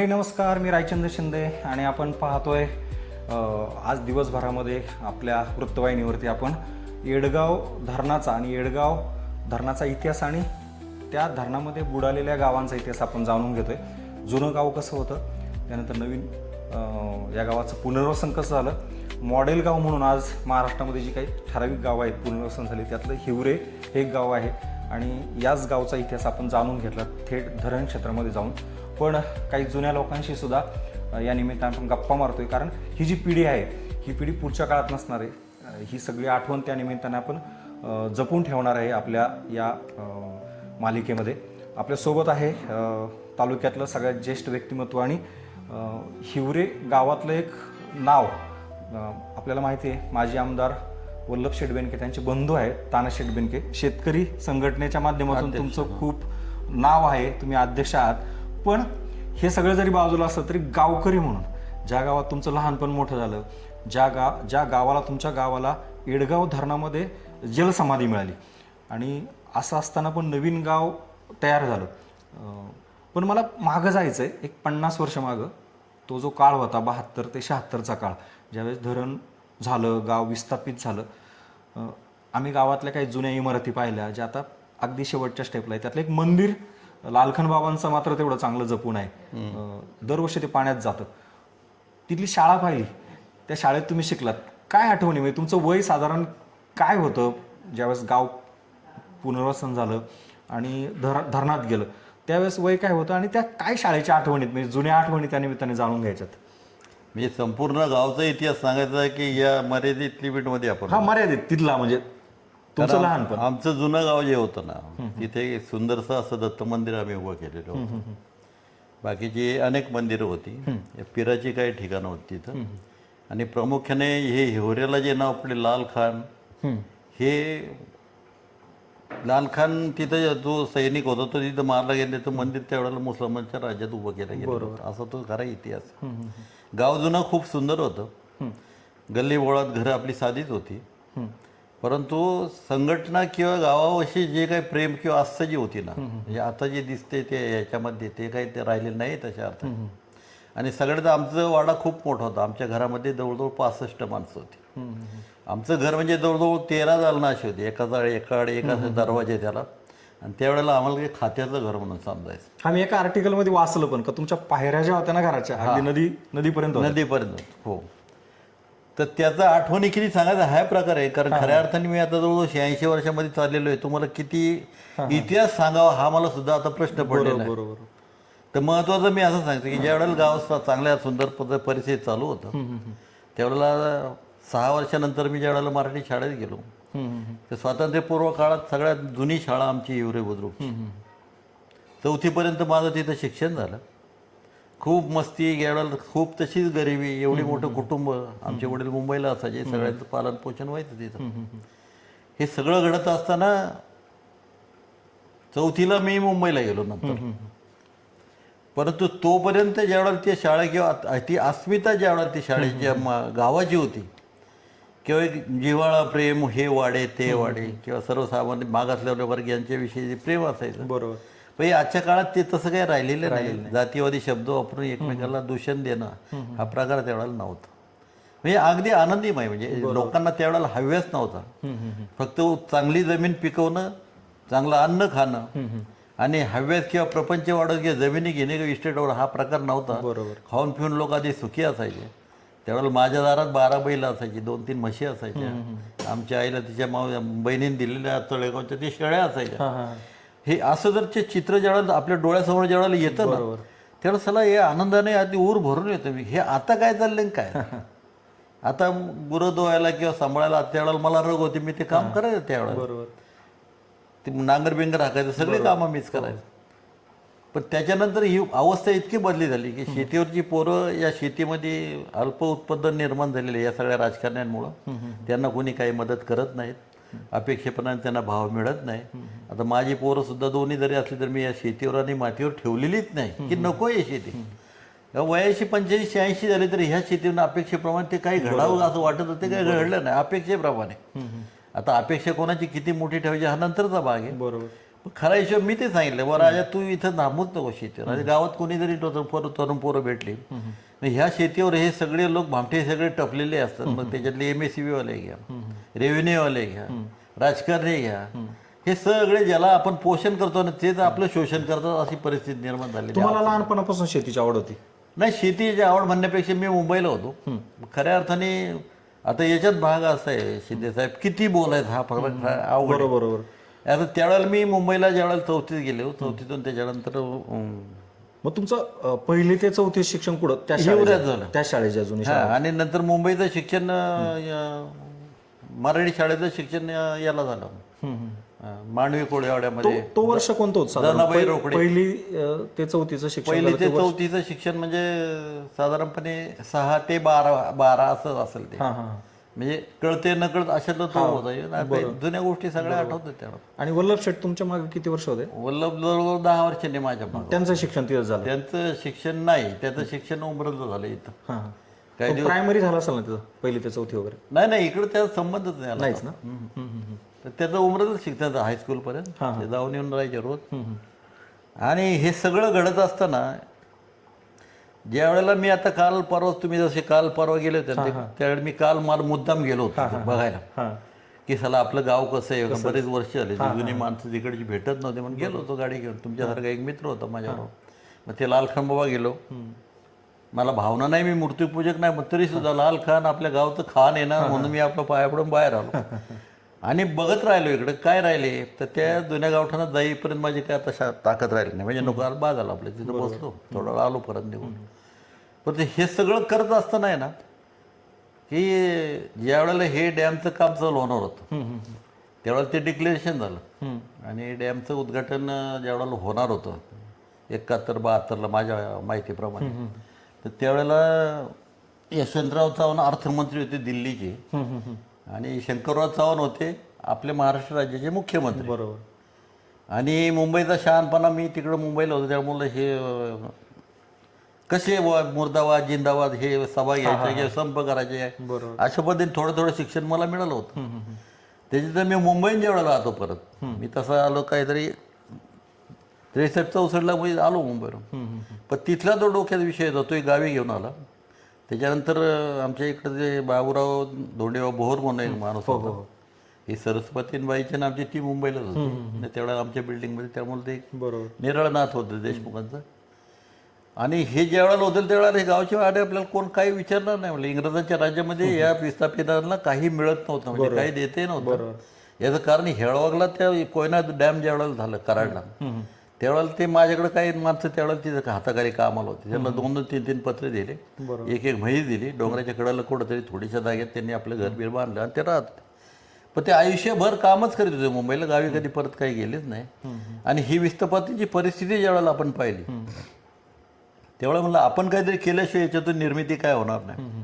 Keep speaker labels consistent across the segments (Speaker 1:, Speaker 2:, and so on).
Speaker 1: मंडळी नमस्कार, मी रायचंद्र शिंदे आणि आपण पाहतोय आज दिवसभरामध्ये आपल्या वृत्तवाहिनीवरती आपण येडगाव धरणाचा आणि येडगाव धरणाचा इतिहास आणि त्या धरणामध्ये बुडालेल्या गावांचा इतिहास आपण जाणून घेतोय. जुनं गाव कसं होतं, त्यानंतर नवीन या गावाचं पुनर्वसन कसं झालं, मॉडेल गाव म्हणून आज महाराष्ट्रामध्ये जी काही ठराविक गावं आहेत पुनर्वसन झाली त्यातलं हिवरे हे एक गाव आहे आणि याच गावचा इतिहास आपण जाणून घेतला थेट धरण क्षेत्रामध्ये जाऊन. पण काही जुन्या लोकांशी सुद्धा या निमित्तानं आपण गप्पा मारतोय, कारण ही जी पिढी आहे ही पिढी पुढच्या काळात नसणार आहे. ही सगळी आठवण त्या निमित्तानं आपण जपून ठेवणार आहे आपल्या या मालिकेमध्ये. आपल्यासोबत आहे तालुक्यातलं सगळ्यात ज्येष्ठ व्यक्तिमत्व आणि हिवरे गावातलं एक नाव. आपल्याला माहिती आहे माजी आमदार वल्लभ शेठ बेनके त्यांचे बंधू आहेत तानाशेठ बेनके. शेतकरी संघटनेच्या माध्यमातून तुमचं खूप नाव आहे, तुम्ही अध्यक्ष आहात. पण हे सगळं जरी बाजूला असलं तरी गावकरी म्हणून ज्या गावात तुमचं लहानपण मोठं झालं, ज्या गावाला तुमच्या गावाला येडगाव धरणामध्ये जलसमाधी मिळाली आणि असं असताना पण नवीन गाव तयार झालं. पण मला मागं जायचं आहे एक 50 वर्ष मागं. तो जो काळ होता 72 ते 76चा काळ, ज्यावेळेस धरण झालं, गाव विस्थापित झालं. आम्ही गावातल्या काही जुन्या इमारती पाहिल्या ज्या आता अगदी शेवटच्या स्टेपला आहे. त्यातलं एक मंदिर लालखन बाबांचं मात्र तेवढं चांगलं जपून आहे. दरवर्षी ते पाण्यात जातं. तिथली शाळा पाहिली, त्या शाळेत तुम्ही शिकलात. काय आठवणी, म्हणजे तुमचं वय साधारण काय होतं ज्यावेळेस गाव पुनर्वसन झालं आणि धरणात गेलं त्यावेळेस वय काय होतं आणि त्या काय शाळेच्या आठवणीत, म्हणजे जुन्या आठवणी त्या निमित्ताने जाणून घ्यायच्यात.
Speaker 2: म्हणजे संपूर्ण गावचा इतिहास सांगायचा आहे की या मर्यादित लिमिटमध्ये आपण.
Speaker 1: हा, मर्यादित तिथला म्हणजे तुमचं लहानपण.
Speaker 2: आमचं जुनं गाव जे होतं ना तिथे एक सुंदरसं असं दत्त मंदिर आम्ही उभं केलेलं होतं. बाकीची अनेक मंदिरं होती, पिराची काही ठिकाणं होती तिथं. आणि प्रामुख्याने हे हिवरेला जे नाव आपले लाल खान, हे लाल खान तिथं जो सैनिक होता तो तिथं मारला गेला. तर मंदिर त्यावेळेला मुसलमानच्या राज्यात उभं केलं गेलं होतं. असा तो खरा इतिहास. गाव जुनं खूप सुंदर होतं. गल्ली बोळात घरं आपली साधीच होती, परंतु संघटना किंवा गावाविषयी जे काही प्रेम किंवा आस्था जी होती ना, म्हणजे आता जे दिसते ते याच्यामध्ये ते काही ते राहिलेलं नाही तशा अर्थाने. आणि सगळ्यात आमचं वाडा खूप मोठा होता. आमच्या घरामध्ये जवळजवळ 65 माणसं होती. आमचं घर म्हणजे जवळजवळ 13 दालनं अशी होती, एका दरवाजे त्याला. आणि त्यावेळेला आम्हाला काही खात्याचं घर म्हणून समजायचं.
Speaker 1: आम्ही एका आर्टिकलमध्ये वाचलं पण का तुमच्या पायऱ्या ज्या होत्या ना घराच्या अगदी नदीपर्यंत.
Speaker 2: हो. तर त्याचा आठवणी किती सांगायचा हा प्रकार आहे. कारण खऱ्या अर्थाने मी आता जवळजवळ 86 वर्षामध्ये चाललेलो आहे. तुम्हाला किती इतिहास सांगावा हा मला सुद्धा आता प्रश्न पडलेला आहे. तर महत्वाचं मी असं सांगतो की ज्या वेळेला गाव चांगल्या सुंदर परिस्थितीत चालू होतं त्यावेळेला 6 वर्षानंतर मी ज्या वेळेला मराठी शाळेत गेलो, तर स्वातंत्र्यपूर्व काळात सगळ्यात जुनी शाळा आमची हिवरे बुद्रुक. 4थीपर्यंत माझं तिथं शिक्षण झालं. खूप मस्ती, यावेळेला खूप तशीच गरिबी, एवढी मोठं कुटुंब. आमचे वडील मुंबईला असायचे, सगळ्यांचं पालन पोषण व्हायचं तिथं. हे सगळं घडत असताना 4थीला मी मुंबईला गेलो नंतर. परंतु तोपर्यंत ज्यावेळेला ती शाळा किंवा ती अस्मिता ज्यावेळेला ती शाळेच्या गावाची होती किंवा एक जिव्हाळा प्रेम, हे वाडे ते वाडे किंवा सर्वसामान्य मागासलेल्या वर्गीयांच्याविषयी प्रेम असायचं.
Speaker 1: बरोबर.
Speaker 2: पण आजच्या काळात ते तसं काही राहिलेलं नाही. जातीवादी शब्द वापरून एकमेकांना दूषण देणं हा प्रकार त्यावेळेला नव्हता. म्हणजे अगदी आनंदीमय, म्हणजे लोकांना त्यावेळेला हव्यास नव्हता. फक्त चांगली जमीन पिकवणं, चांगलं अन्न खाणं आणि हव्यास किंवा प्रपंच वाढत किंवा जमिनी घेणे किंवा इस्टेटवर हा प्रकार नव्हता. खाऊन पिऊन लोक आधी सुखी असायचे. त्यावेळेला माझ्या दारात 12 बैल असायची, 2-3 म्हशी असायच्या. आमच्या आईला तिच्या बहिणीने दिलेल्या तळेगावच्या ते शेळ्या असायच्या. हे असं जर ते चित्र ज्यावेळेला आपल्या डोळ्यासमोर ज्यावेळेला येतं ना त्यावेळेला चला हे आनंदाने आधी ऊर भरून येतो मी. हे आता काय चाललंय काय, आता गुरं धुवायला किंवा सांभाळायला त्यावेळेला मला रग होती, मी ते काम करायचं. त्यावेळेला ते नांगर बिंगर हाकायचं, सगळे कामं मीच करायचं. पण त्याच्यानंतर ही अवस्था इतकी बदली झाली की शेतीवरची पोरं या शेतीमध्ये अल्प उत्पादन निर्माण झालेले या सगळ्या राजकारण्यांमुळं त्यांना कोणी काही मदत करत नाहीत. अपेक्षेप्रमाणे त्यांना भाव मिळत नाही. आता माझी पोरं सुद्धा दोन्ही जरी असली तर मी या शेतीवर आणि मातीवर ठेवलेलीच नाही की नको आहे शेती. वयाशी 85-86 झाले तरी ह्या शेतीवर अपेक्षेप्रमाणे ते काही घडावं असं वाटत होतं, ते काही घडलं नाही अपेक्षेप्रमाणे. आता अपेक्षा कोणाची किती मोठी ठेवायची हा नंतरचा भाग आहे.
Speaker 1: बरोबर.
Speaker 2: खरा हिशोब मी ते सांगितलं बरं राजा तू इथं थांबूच नको शेतीवर आणि गावात कोणी जरी तरुण पोरं भेटली मग ह्या शेतीवर हे सगळे लोक भामटे सगळे टपलेले असतात. मग त्याच्यातले MSCB वाले घ्या, रेव्हेन्यूवाले घ्या, राजकारणी घ्या, हे सगळे ज्याला आपण पोषण करतो ना तेच आपलं शोषण करतात अशी परिस्थिती निर्माण झाली.
Speaker 1: तुम्हाला लहानपणापासून शेतीची आवड होती?
Speaker 2: नाही, शेतीची आवड म्हणण्यापेक्षा मी मुंबईला होतो. खऱ्या अर्थाने आता याच्यात भाग असा आहे शिंदे साहेब, किती बोलायचं हा फरक आवड आहे.
Speaker 1: बरोबर.
Speaker 2: आता त्यावेळेला मी मुंबईला ज्यावेळेला 4थीत गेलो, 4थीतून त्याच्यानंतर
Speaker 1: मग तुमचं 1ली ते 4थी शिक्षण कुठं?
Speaker 2: हिवऱ्यात झालं.
Speaker 1: त्या शाळेच्या अजून?
Speaker 2: हा, आणि नंतर मुंबईचं शिक्षण मराठी शाळेचं शिक्षण याला झालं मांडवी कोळेवाड्यामध्ये.
Speaker 1: तो वर्ष कोणतं होतं?
Speaker 2: जनाबाई रोकडे.
Speaker 1: 1ली ते 4थीचं शिक्षण?
Speaker 2: 1ली ते 4थीचं शिक्षण म्हणजे साधारणपणे 6 ते 12 असं असेल ते. म्हणजे कळते न कळत अशातला तो होता. जुन्या गोष्टी सगळ्या आठवतात त्याला.
Speaker 1: आणि वल्लभ शेठ तुमच्या मागे किती वर्ष होते?
Speaker 2: वल्लभ जवळजवळ 10 वर्षांनी माझ्या मागे.
Speaker 1: त्यांचं शिक्षण तिथं झालं?
Speaker 2: त्यांचं शिक्षण नाही, त्याचं शिक्षण उमरलं झालं इथं.
Speaker 1: काही प्रायमरी झालं असेल ना तिथं 1ली ते 4थी वगैरे?
Speaker 2: नाही, इकडे त्याचा संबंधच नाही आला.
Speaker 1: नाहीच ना?
Speaker 2: तर त्याचं उमरच शिक्षण हायस्कूल पर्यंत ते जाऊन येऊन राहायचे रोज. आणि हे सगळं घडत असताना ज्या वेळेला मी आता काल परवा, तुम्ही जसे काल परवा गेले होते त्यावेळी मी काल मला मुद्दाम गेलो होतो बघायला की साला आपलं गाव कसं आहे. बरेच वर्ष झाले जुनी माणसं तिकडची भेटत नव्हते म्हणून गेलो होतो गाडी घेऊन. तुमच्यासारखा एक मित्र होता माझ्याबरोबर. मग ते लाल खान बाबा गेलो. मला भावना नाही, मी मूर्तीपूजक नाही, पण तरी सुद्धा लाल खान आपल्या गावचं खान आहे ना म्हणून मी आपलं पाया पडून बाहेर आलो आणि बघत राहिलो इकडे काय राहिले. तर त्या जुन्या गावठाणात जाईपर्यंत माझी काय आता ताकद राहिली नाही. म्हणजे नको बाग आला आपल्या तिथं बसलो, थोडा आलो परत निघून. पण ते हे सगळं करत असताना आहे ना की ज्या वेळेला हे डॅमचं काम चालू होणार होतं त्यावेळेला ते डिक्लेरेशन झालं आणि डॅमचं उद्घाटन ज्या वेळेला होणार होतं 71-72ला माझ्या माहितीप्रमाणे. तर त्यावेळेला यशवंतराव चव्हाण अर्थमंत्री होते दिल्लीचे आणि शंकरराव चव्हाण होते आपले महाराष्ट्र राज्याचे मुख्यमंत्री.
Speaker 1: बरोबर.
Speaker 2: आणि मुंबईचा शहाणपणा, मी तिकडं मुंबईला होतो त्यामुळे हे कसे मुर्दाबाद जिंदाबाद हे सभा घ्यायचे किंवा संप करायचे अशा पद्धतीने थोडं थोडं शिक्षण मला मिळालं होतं. त्याच्यात मी मुंबईत जेवढा राहतो परत मी तसं आलो काहीतरी 63-64ला मी आलो मुंबईवरून. पण तिथला तो डोक्यात विषय होता तोही गावी घेऊन आला. त्याच्यानंतर आमच्या इकडे जे बाबूराव धोंडेराव बोहर म्हणून एक माणूस होता, ही सरस्वतीबाईच्या नामची ती मुंबईलाच होती तेवढ्या आमच्या बिल्डिंगमध्ये. त्यामुळे ते निरळनाथ होतं देशमुखांचं. आणि हे ज्या वेळेला होतं त्यावेळेला हे गावचे वाडे आपल्याला कोण काही विचारणार नाही. म्हणजे इंग्रजांच्या राज्यामध्ये या विस्थापितांना काही मिळत नव्हतं, म्हणजे काही देते नव्हतं. याचं कारण हेळवागला त्या कोयना डॅम ज्या वेळेला झालं कराडला त्यावेळेला ते माझ्याकडे काही माणसं त्यावेळेला तिथं हाताखाली कामाला होते. त्यांना 2-3 पत्रे दिले, एक म्हैस दिली. डोंगराच्या कडेला कुठंतरी थोडीशा जागेत त्यांनी आपलं घरबीर बांधलं आणि ते राहत. पण ते आयुष्यभर कामच करीत होते मुंबईला, गावी कधी परत काही गेलेच नाही. आणि ही विस्थापितांची परिस्थिती ज्या वेळेला आपण पाहिली त्यावेळेला म्हणलं आपण काहीतरी केल्याशिवाय याच्यातून निर्मिती काय होणार नाही.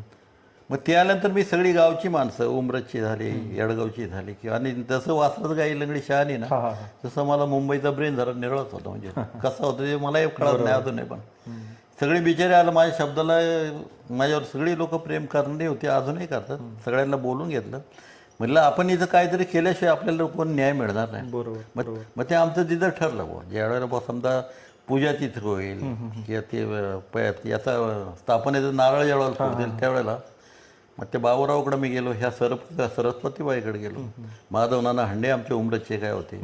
Speaker 2: मग त्यानंतर मी सगळी गावची माणसं उमरतची झाली, येडगावची झाली किंवा आणि जसं वासरत गाई लंगडी शहाणी ना तसं मला मुंबईचा ब्रेन जरा निरळच होता. म्हणजे कसं होतं ते मलाही कळत नाही अजूनही. पण सगळे बिचारे आलं माझ्या शब्दाला, माझ्यावर सगळी लोक प्रेम करणारे होते, अजूनही करतात. सगळ्यांना बोलून घेतलं, म्हटलं आपण इथं काहीतरी केल्याशिवाय आपल्याला कोण न्याय मिळणार नाही. मग ते आमचं तिथं ठरलं बुवा ज्या वेळेला समजा पूजा तिथं होईल किंवा ते याचा स्थापनेचं नारळ ज्यावेळेला होतील त्यावेळेला मग ते बाबूरावकडे मी गेलो, ह्या सरस्वतीबाईकडे गेलो. माधव नाना हंडे आमचे उमरतचे काय होते,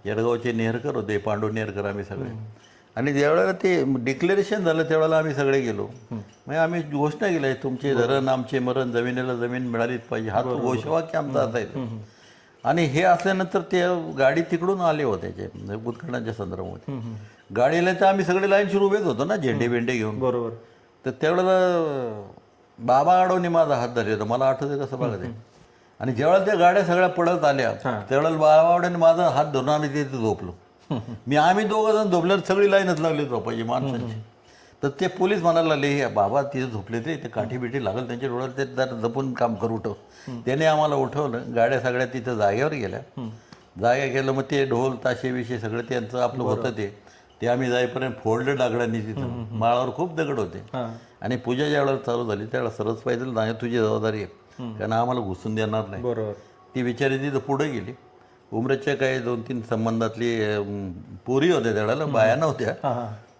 Speaker 2: येडगावचे नेहरकर होते, पांडू नेहरकर, आम्ही सगळे. आणि ज्यावेळेला ते डिक्लेरेशन झालं त्यावेळेला आम्ही सगळे गेलो. मग आम्ही घोषणा केली तुमचे धरण आमचे मरण, जमिनीला जमीन मिळालीच पाहिजे, हा तो घोषवाक्य आमचा असायचा. आणि हे असल्यानंतर ते गाडी तिकडून आले होते त्याचे उत्खननाच्या संदर्भामध्ये. गाडीला तर आम्ही सगळे लाईनशीर उभेच होतो ना झेंडे बेंडे घेऊन.
Speaker 1: बरोबर.
Speaker 2: तर त्यावेळेला बाबा आडवणे माझा हात धरले होता, मला आठवतं कसं बघा ते. आणि ज्यावेळेला त्या गाड्या सगळ्या पडत आल्या त्यावेळेला बाबा आडवणे माझा हात धरून आम्ही तिथे झोपलो. आम्ही दोघं जण झोपल्यावर सगळी लाईनच लागली झोपायची माणसांची. तर ते पोलीस म्हणायला लागले बाबा तिथे झोपले ते काठी बिठी लागल त्यांच्या डोळ्यात, ते जरा जपून काम करू उठव. त्याने आम्हाला उठवलं, गाड्या सगळ्या तिथं जागेवर गेल्या. जागा गेलं मग ते ढोल ताशे विषय सगळं त्यांचं आपलं होतं ते आम्ही जाईपर्यंत फोडलं डागडांनी तिथं. माळावर खूप दगड होते. आणि पूजा ज्या वेळेला चालू झाली त्यावेळेला सरस पाहिजे नाही तुझी जबाबदारी आहे, कारण आम्हाला घुसून देणार नाही.
Speaker 1: बरोबर.
Speaker 2: ती बिचारी तिथं पुढे गेली. उमरेच्या काही 2-3 संबंधातली पोरी होत्या त्यावेळेला, बाया नव्हत्या.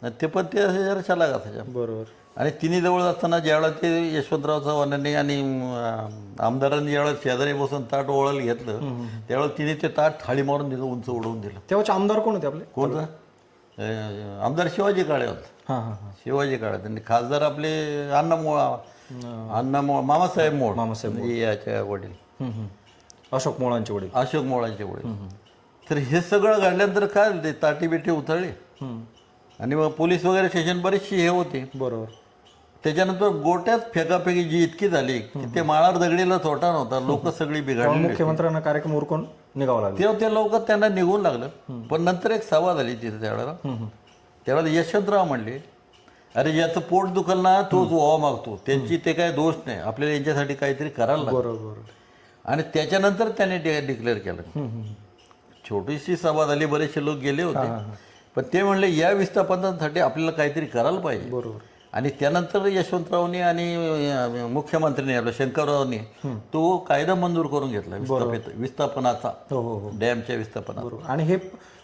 Speaker 2: आणि ते पण ते असे जरा चलाक असायच्या.
Speaker 1: बरोबर.
Speaker 2: आणि तिन्ही जवळ असताना ज्यावेळेला ते यशवंतराव चव्हाणांनी आणि आमदारांनी ज्यावेळेला शेजारी बसून ताट ओळायला घेतलं, त्यावेळेला तिने ते ताट थाळी मारून दिलं, उंच उडवून दिलं.
Speaker 1: तेव्हाचे आमदार कोण होते आपले?
Speaker 2: कोणतं? आमदार शिवाजी काळे होते.
Speaker 1: हां हां हां.
Speaker 2: शिवाजी काळे. त्यांनी खासदार आपले मामासाहेब मोळ, याच्या वडील,
Speaker 1: अशोक मोळांचे वडील.
Speaker 2: अशोक मोळांचे वडील. तर हे सगळं घडल्यानंतर काय झालं, ते ताटी बिटी उतरली आणि मग पोलीस वगैरे स्टेशन बरीचशी हे होते.
Speaker 1: बरोबर.
Speaker 2: त्याच्यानंतर गोट्यात फेकाफेकी जी इतकी झाली की ते माळार दगडीला तोटा नव्हता, लोक सगळी बिघडली.
Speaker 1: मुख्यमंत्र्यांना कार्यक्रम उरकून निघावं लागलं.
Speaker 2: तेव्हा ते लवकर त्यांना निघून लागलं. पण नंतर एक सभा झाली तिथे त्यावेळेला यशवंतराव म्हणले, अरे ज्याचं पोट दुखल ना तोच व्हावा मागतो, त्यांची ते काय दोष नाही, आपल्याला यांच्यासाठी काहीतरी करायला लागतं.
Speaker 1: बरोबर. आणि
Speaker 2: आणि त्याच्यानंतर त्याने डिक्लेअर केलं. छोटीशी सभा झाली, बरेचसे लोक गेले होते, पण ते म्हणले या विस्थापनासाठी आपल्याला काहीतरी करायला पाहिजे.
Speaker 1: बरोबर.
Speaker 2: आणि त्यानंतर यशवंतरावनी आणि मुख्यमंत्र्यांनी आपल्या शंकररावनी तो कायदा मंजूर करून घेतला विस्थापनाचा, डॅमच्या विस्थापनाचा.
Speaker 1: बरोबर. आणि हे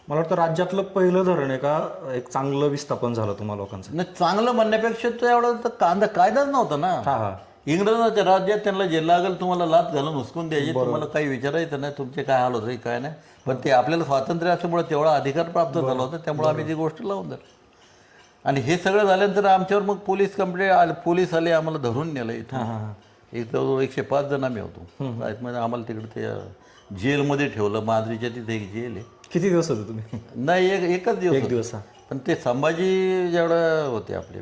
Speaker 1: मला वाटतं राज्यातलं पहिलं धरण आहे का एक चांगलं विस्थापन झालं तुम्हाला लोकांचं?
Speaker 2: नाही, चांगलं म्हणण्यापेक्षा तो एवढा तर कायदाच नव्हता ना.
Speaker 1: हा हा.
Speaker 2: इंग्रजांच्या राज्यात त्यांना जे लागेल तुम्हाला लाच घालून हुसकून द्यायची, तुम्हाला काही विचारायचं नाही, तुमचे काय हाल होते काय नाही. पण ते आपल्याला स्वातंत्र्य असल्यामुळे तेवढा अधिकार प्राप्त झाला होता, त्यामुळे आम्ही ती गोष्ट लावून दिली. आणि हे सगळं झाल्यानंतर आमच्यावर मग पोलीस आले, आम्हाला धरून नेलं इथं. एक तर 105 जण आम्ही होतो. म्हणजे आम्हाला तिकडे ते जेलमध्ये ठेवलं, मांजरीच्या तिथे एक जेल आहे.
Speaker 1: किती दिवस होते तुम्ही?
Speaker 2: नाही, एकच दिवस.
Speaker 1: एक दिवस.
Speaker 2: पण ते संभाजी जेवढं होते आपले,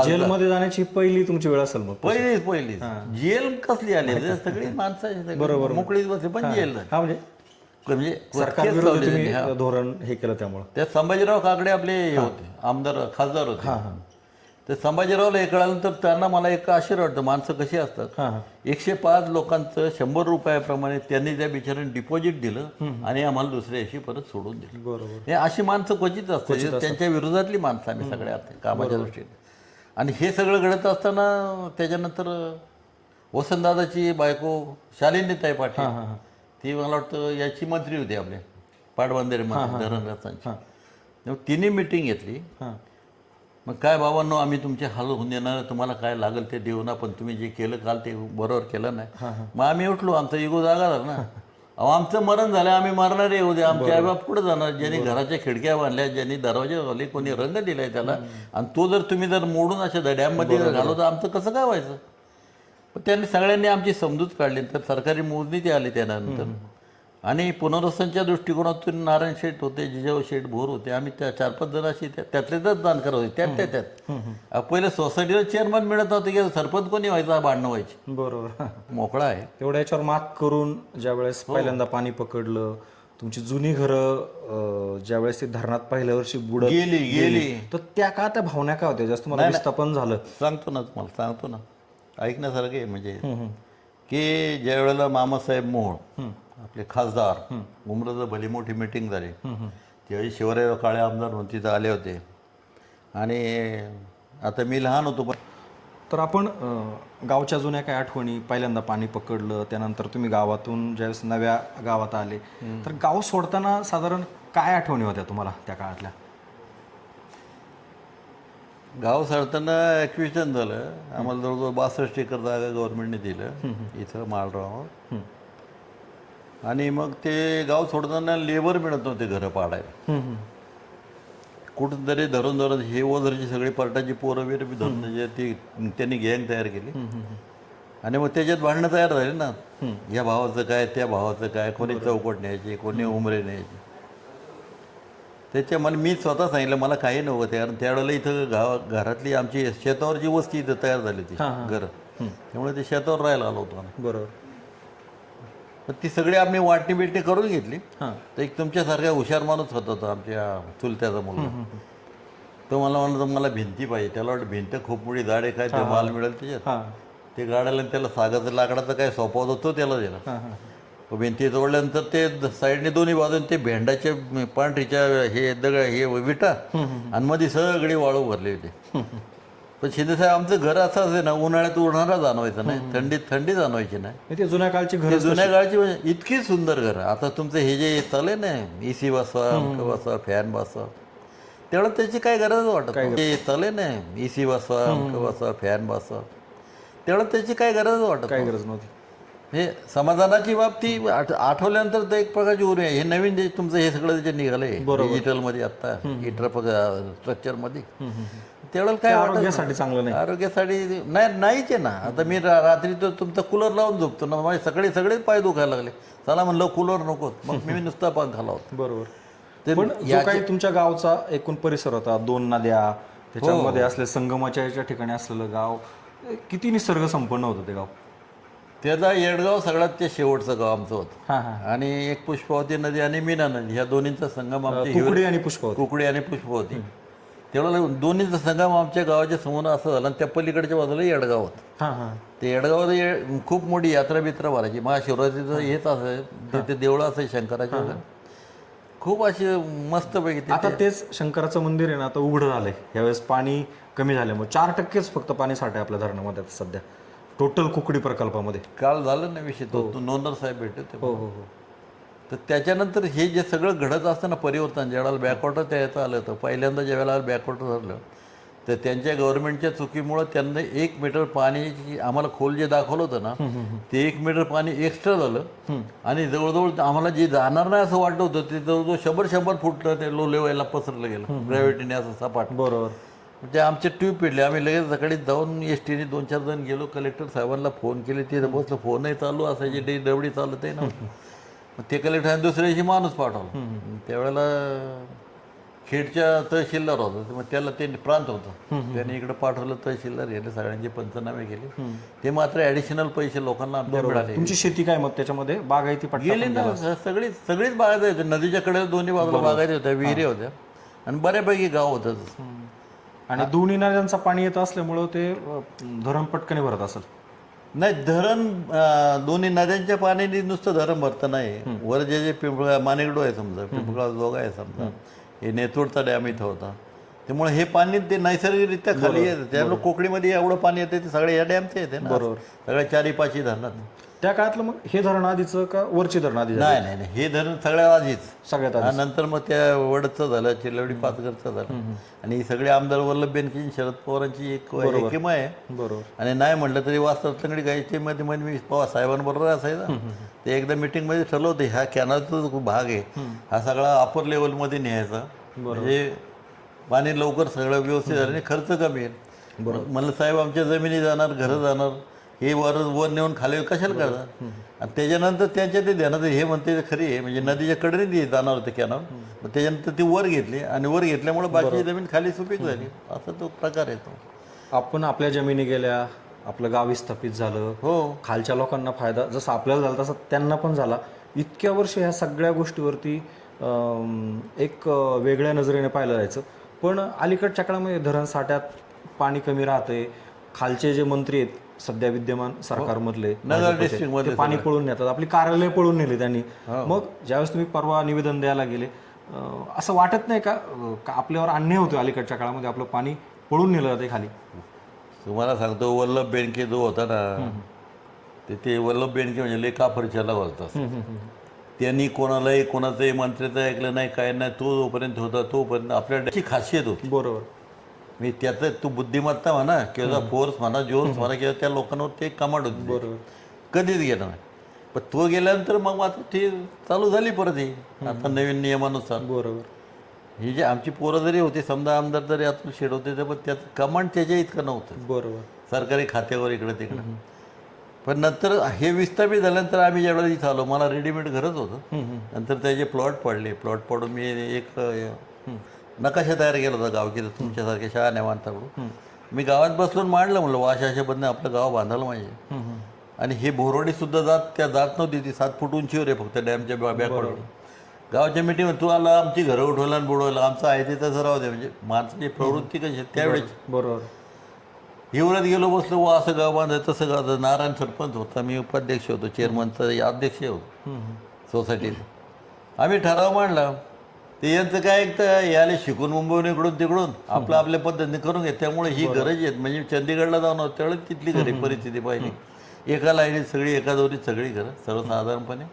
Speaker 1: जेलमध्ये जाण्याची पहिली तुमची वेळ असेल मग?
Speaker 2: पहिली जेल कसली आली, सगळी माणसं बरोबर मोकळीच बसली, पण जेल म्हणजे
Speaker 1: सरकार विरोधी तुम्ही धोरण हे केलं त्यामुळे.
Speaker 2: त्या संभाजीराव काकडे आपले हे होते, आमदार खासदार होते. तर संभाजीरावला हे कळाल्यानंतर त्यांना मला एक आश्चर्य वाटतं, माणसं कशी असतात. 105 लोकांचं 100 रुपयाप्रमाणे त्यांनी त्या बिचाऱ्यांनी डिपॉझिट दिलं आणि आम्हाला दुसऱ्या दिवशी परत सोडून दिलं.
Speaker 1: बरोबर.
Speaker 2: हे अशी माणसं क्वचित असतात, त्यांच्या विरोधातली माणसं आम्ही सगळ्या कामाच्या दृष्टीने. आणि हे सगळं घडत असताना त्याच्यानंतर वसंतदादाची बायको शालिनीताई पाटील, ती मला वाटतं याची मंत्री होती आपल्या पाटबंधारे मंत्री धरण रत्नाची. तिने मिटिंग घेतली. मग काय बाबांनो, आम्ही तुमचे हाल होऊन देणार, तुम्हाला काय लागेल ते देऊ ना, पण तुम्ही जे केलं काल ते बरोबर केलं नाही. मग आम्ही उठलो, आमचा इगो जागा झाला ना. अहो, आमचं मरण झालं, आम्ही मरणार आहे उद्या, आमचे आईबाप पुढे जाणार. ज्यांनी घराच्या खिडक्या बांधल्या, ज्यांनी दरवाजे लावले, कोणी रंग दिलाय त्याला, आणि तो जर तुम्ही जर मोडून अशा डॅममध्ये घालो तर आमचं कसं काय व्हायचं. पण त्यांनी सगळ्यांनी आमची समजूत काढली. तर सरकारी मोजणी ते आली त्यानंतर. आणि पुनर्वसनच्या दृष्टिकोनातून नारायण शेठ होते, जिजाऊ शेठ भोर होते, आम्ही त्या 4-5 जण अशी त्यातलेच जाणकार होते. त्यात पहिलं सोसायटीला चेअरमन मिळत नव्हते की सरपंच कोणी व्हायचा, भांडणं व्हायची.
Speaker 1: बरोबर.
Speaker 2: मोकळा आहे
Speaker 1: तेवढ्या याच्यावर मात करून ज्यावेळेस पहिल्यांदा पाणी पकडलं, तुमची जुनी घरं ज्यावेळेस ती धरणात पहिल्या वर्षी बुडत
Speaker 2: गेली,
Speaker 1: तर त्या का त्या भावना काय होत्या? जास्त मला विस्थापन झालं.
Speaker 2: सांगतो ना, ऐकण्यासारखं आहे. म्हणजे की ज्या वेळेला मामासाहेब मोहोळ आपले खासदार, उमरेचं भली मोठी मिटिंग झाली, त्यावेळी शिवरायराव काळे आमदार म्हणून तिथं आले होते. आणि आता मी लहान होतो, पण
Speaker 1: तर आपण गावच्या जुन्या काय आठवणी, पहिल्यांदा पाणी पकडलं, त्यानंतर तुम्ही गावातून ज्यावेळेस नव्या गावात आले, तर गाव सोडताना साधारण काय आठवणी होत्या तुम्हाला त्या काळातल्या?
Speaker 2: गाव सोडताना ॲक्विशन झालं आम्हाला, जवळजवळ 62 एकर जागा गव्हर्नमेंटने दिलं इथं माळराव. आणि मग ते गाव सोडताना लेबर मिळत नव्हते घरं पाडायला. कुठं तरी धरून हे ओझरची सगळी पार्टाची पोरं बिरं धरून जे ती त्यांनी गँग तयार केली. आणि मग त्याच्यात भांडणं तयार झाली ना, या भावाचं काय, त्या भावाचं काय, कोणी चौकट न्यायची, कोणी उमरे न्यायची. त्याच्या मला मी स्वतः सांगितलं मला काही नव्हतं, कारण त्यावेळेला इथं घरातली आमची शेतावरची वस्ती इथं तयार झाली होती घरं, त्यामुळे ते शेतावर राहायला आलो होतो आम्ही.
Speaker 1: बरोबर.
Speaker 2: पण ती सगळी आम्ही वाटणी बिटणी करून घेतली. तर एक तुमच्यासारख्या हुशार माणूस होता तो आमच्या चुलत्याचा मुलगा. तो मला म्हणतो मला भिंती पाहिजे. त्याला वाटतं भिंत खूप मोठी झाड आहे, काय ते माल मिळेल त्याच्यात. ते गाड्याला त्याला सागाचं लाकडाचं काय सोपा होतो त्याला दिला. भिंती तोडल्यानंतर ते साईडने दोन्ही बाजूने ते भेंडाच्या पांढरीच्या हे दगड हे विटा आणि मध्ये सगळी वाळू भरली होती. पण शिंदेसाहेब आमचं घर असं असे ना, उन्हाळ्यात उन्हाळा जाणवायचं नाही, थंडीत थंडी जाणवायची नाही.
Speaker 1: ते जुन्या काळची घर
Speaker 2: ते जुन्या काळची म्हणजे इतकी सुंदर घर. आता तुमचं हे जे चालय ना, AC बसवा, अमकं बसवा, फॅन बसवा, तेवढं त्याची काय गरज वाटत नाही. ते चालय ना, AC बसवा, अमकं बसवा, फॅन बसवा, तेवढं त्याची काय गरज वाटत
Speaker 1: काय
Speaker 2: नाही.
Speaker 1: गरज नव्हती.
Speaker 2: हे समाधानाची बाब ती आठवल्यानंतर तर एक प्रकारची उर्मी आहे. हे नवीन जे तुमचं हे सगळं जे निघालंय डिजिटलमध्ये आत्ता स्ट्रक्चरमध्ये, तेवढं काय वाटत
Speaker 1: आरोग्यासाठी चांगलं नाही.
Speaker 2: आरोग्यासाठी नाहीच आहे ना. आता मी रात्री तर तुमचा कूलर लावून झोपतो ना, माझे सगळे पाय दुखायला लागले. चला म्हणलं कूलर नको, मग मी नुसता पंखा लावतो.
Speaker 1: बरोबर.
Speaker 2: ते
Speaker 1: पण जो काही तुमच्या गावचा एकूण परिसर होता, 2 नद्या, त्याच्यामध्ये असले संगमाच्या याच्या ठिकाणी असलेलं गाव, किती निसर्ग संपन्न होतं ते गाव.
Speaker 2: त्याचा येडगाव सगळ्यात ते शेवटचं गाव आमचं होतं.
Speaker 1: हा हा.
Speaker 2: आणि एक पुष्पावती नदी आणि मीना नदी, ह्या दोन्हींचा संगम आमच्या
Speaker 1: कुकडी आणि पुष्पावती.
Speaker 2: कुकडी आणि पुष्पावती, तेवढं दोन्हीचा संगम आमच्या गावाच्या समोर असं झालं. आणि त्या पलीकडच्या बाजूला येडगाव होतं.
Speaker 1: हा हा.
Speaker 2: ते येडगावात खूप मोठी यात्रा बित्रा भरायची. महाशिवरात्रीचं हेच असं तिथे देवळं असं शंकराच्या वगैरे, खूप अशी मस्तपैकी.
Speaker 1: आता तेच शंकराचं मंदिर आहे ना, आता उघडं झालंय. यावेळेस पाणी कमी झाल्यामुळे 4%च फक्त पाणी साठे आपल्या धरणामध्ये आता सध्या टोटल कुकडी प्रकल्पामध्ये.
Speaker 2: काल झालं ना विषय, तो नोंदर साहेब भेटले होते.
Speaker 1: हो हो हो.
Speaker 2: तर त्याच्यानंतर हे जे सगळं घडत असतं ना, परिवर्तन, ज्यावेळेला बॅकवॉटर त्याचं आलं होतं पहिल्यांदा, ज्यावेळेला बॅकवॉटर झालं, तर त्यांच्या गव्हर्नमेंटच्या चुकीमुळं त्यांना 1 मीटर पाणी आम्हाला खोल जे दाखवलं होतं ना, ते 1 मीटर पाणी एक्स्ट्रा झालं. आणि जवळजवळ आम्हाला जे जाणार नाही असं वाटत होतं, ते जवळजवळ 100 फूट ते लो लेवलला पसरलं गेलं ग्रॅव्हिटीने असं सपाट.
Speaker 1: बरोबर.
Speaker 2: ते आमचे ट्यूब पिडले. आम्ही लगेच सकाळी जाऊन STने 2-4 जण गेलो, कलेक्टर साहेबांना फोन केले. ते बसलं, फोनही चालू असायची, डबडी चालत आहे ना. मग ते कलेक्टरने दुसऱ्या दिवशी माणूस पाठवला. त्यावेळेला खेडच्या तहसीलदार होता, मग त्याला ते प्रांत होतं, त्याने इकडे पाठवलं. तहसीलदार गेले, सगळ्यांचे पंचनामे केले. ते मात्र ॲडिशनल पैसे लोकांना आमच्या मिळाले.
Speaker 1: तुमची शेती काय मग त्याच्यामध्ये बागायती पट्टा
Speaker 2: गेली ना, सगळीच बागायती होत्या. नदीच्या कडे दोन्ही बाजूला बागायती होत्या, विहिरी होत्या, आणि बऱ्यापैकी गाव होतं.
Speaker 1: आणि दोन्ही नद्यांचं पाणी येत असल्यामुळं ते धरण पटकन भरत असेल.
Speaker 2: नाही, धरण दोन्ही नद्यांच्या पाण्याने नुसतं धरण भरतं नाही. वर जे पिंपळा माणिकडो आहे समजा, पिंपळा जोगा आहे समजा, हे नेतूरचा डॅम इथं होता, त्यामुळे हे पाणी ते नैसर्गिकरित्या खाली येतं. त्यामुळे कोकणीमध्ये एवढं पाणी येते ते सगळे या डॅमचे येते ना.
Speaker 1: बरोबर.
Speaker 2: सगळ्या 4-5 धरणात.
Speaker 1: त्या काळातलं मग हे धरण आधीचं का वरची धरण आधी?
Speaker 2: नाही, हे धरण सगळ्यात आधीच,
Speaker 1: सगळ्यात आधी.
Speaker 2: नंतर मग त्या वडचं झालं, चिलवडी पाचगडचं झालं. आणि ही सगळे आमदार वल्लभ बेनके, शरद पवारांची एक किमा आहे.
Speaker 1: बरोबर.
Speaker 2: आणि नाही म्हटलं तरी वास्तव तंगडी गायचे मध्ये मी पवार साहेबांबरोबर असायचा. ते एकदा मिटिंगमध्ये ठरलं होतं, ह्या कॅनलचा भाग आहे, हा सगळा अपर लेवलमध्ये न्यायचा, म्हणजे पाणी लवकर सगळं व्यवस्थित झालं आणि खर्च कमी येईल. म्हणलं साहेब, आमच्या जमिनी जाणार, घरं जाणार, हे वर नेऊन खाली कशाला करतात. आणि त्याच्यानंतर त्यांच्या ते ध्यानात हे म्हणते खरी आहे, म्हणजे नदीच्या कडेने जाणार होते कॅनॉल, मग त्याच्यानंतर ती वर घेतली, आणि वर घेतल्यामुळे बाकी जमीन खाली सुपीक झाली. असा तो प्रकार आहे तो.
Speaker 1: आपण आपल्या जमिनी गेल्या, आपलं गाव विस्थापित झालं,
Speaker 2: हो,
Speaker 1: खालच्या लोकांना फायदा जसं आपल्याला झाला तसं त्यांना पण झाला. इतक्या वर्ष ह्या सगळ्या गोष्टीवरती एक वेगळ्या नजरेने पाहिलं जायचं. पण अलीकडच्या काळामध्ये धरण साठ्यात पाणी कमी राहतंय. खालचे जे मंत्री आहेत सध्या विद्यमान सरकारमधले,
Speaker 2: नगर डिस्ट्रिक्टमध्ये
Speaker 1: पाणी पळून नेतात, आपली कार्यालय पळून नेली त्यांनी. मग ज्यावेळेस तुम्ही परवा निवेदन द्यायला गेले, असं वाटत नाही का आपल्यावर अन्याय होतो अलीकडच्या काळामध्ये, आपलं पाणी पळून नेलं जाते खाली?
Speaker 2: तुम्हाला सांगतो, वल्लभ बेनके जो होता ना, ते वल्लभ बेनके म्हणजे लय काफरशाला बोलतात. त्यांनी कोणाचंही मंत्र्याचं ऐकलं नाही, काय नाही. तो जोपर्यंत होता तोपर्यंत आपल्याची खासियत होती.
Speaker 1: बरोबर.
Speaker 2: मी त्याचं तू बुद्धिमत्ता म्हणा किंवा फोर्स म्हणा, जोर्स म्हणा, किंवा त्या लोकांवर ते कमांड होती.
Speaker 1: बरोबर.
Speaker 2: कधीच गेला नाही. पण तो गेल्यानंतर मग मात्र ती चालू झाली परत ही आता नवीन नियमानुसार.
Speaker 1: बरोबर.
Speaker 2: ही जी आमची पोरं जरी होती, समजा आमदार जरी आतून शेडवते, तर पण त्याचं कमांड त्याच्या इतकं नव्हतं.
Speaker 1: बरोबर.
Speaker 2: सरकारी खात्यावर इकडं तिकडं. पण नंतर हे विस्थापित झाल्यानंतर आम्ही ज्यावेळेला इथं आलो, मला रेडीमेड घरच होतं. नंतर त्याचे प्लॉट पडले. प्लॉट पडून मी एक नकाशा तयार केला होता गाव, की तुमच्यासारख्या शहाण्या माणसाकडून. मी गावात बसलून मांडलं, म्हणलं अशा अशा बदने आपलं गाव बांधायला पाहिजे. आणि हे बोरवाडी सुद्धा जात नव्हती, ती 7 फूट उंचीवर आहे फक्त डॅमच्या बॅकवर्ड. गावाच्या मिटिंगमध्ये तू आला आमची घरं उठवलं आणि बुडवलं, आमचं आहे ते तसं राहू दे. म्हणजे माणसाची प्रवृत्ती कशी त्यावेळेस.
Speaker 1: बरोबर.
Speaker 2: हिवरत गेलो, बसलो, वा असं गाव बांधायचं तसं गाव. नारायण सरपंच होता, मी उपाध्यक्ष होतो, चेअरमनचा अध्यक्ष होतो सोसायटीचा. आम्ही ठराव मांडला, ते यांचं काय एक तर याला शिकून मुंबईहून इकडून तिकडून आपलं आपल्या पद्धतीने करून घेत. त्यामुळे ही गरज आहे. म्हणजे चंदीगडला जाऊन होतं त्यावेळेस तिथली घरी परिस्थिती पाहिली, एका लाईनीत सगळी, एका दोरीत सगळी घरं सर्वसाधारणपणे.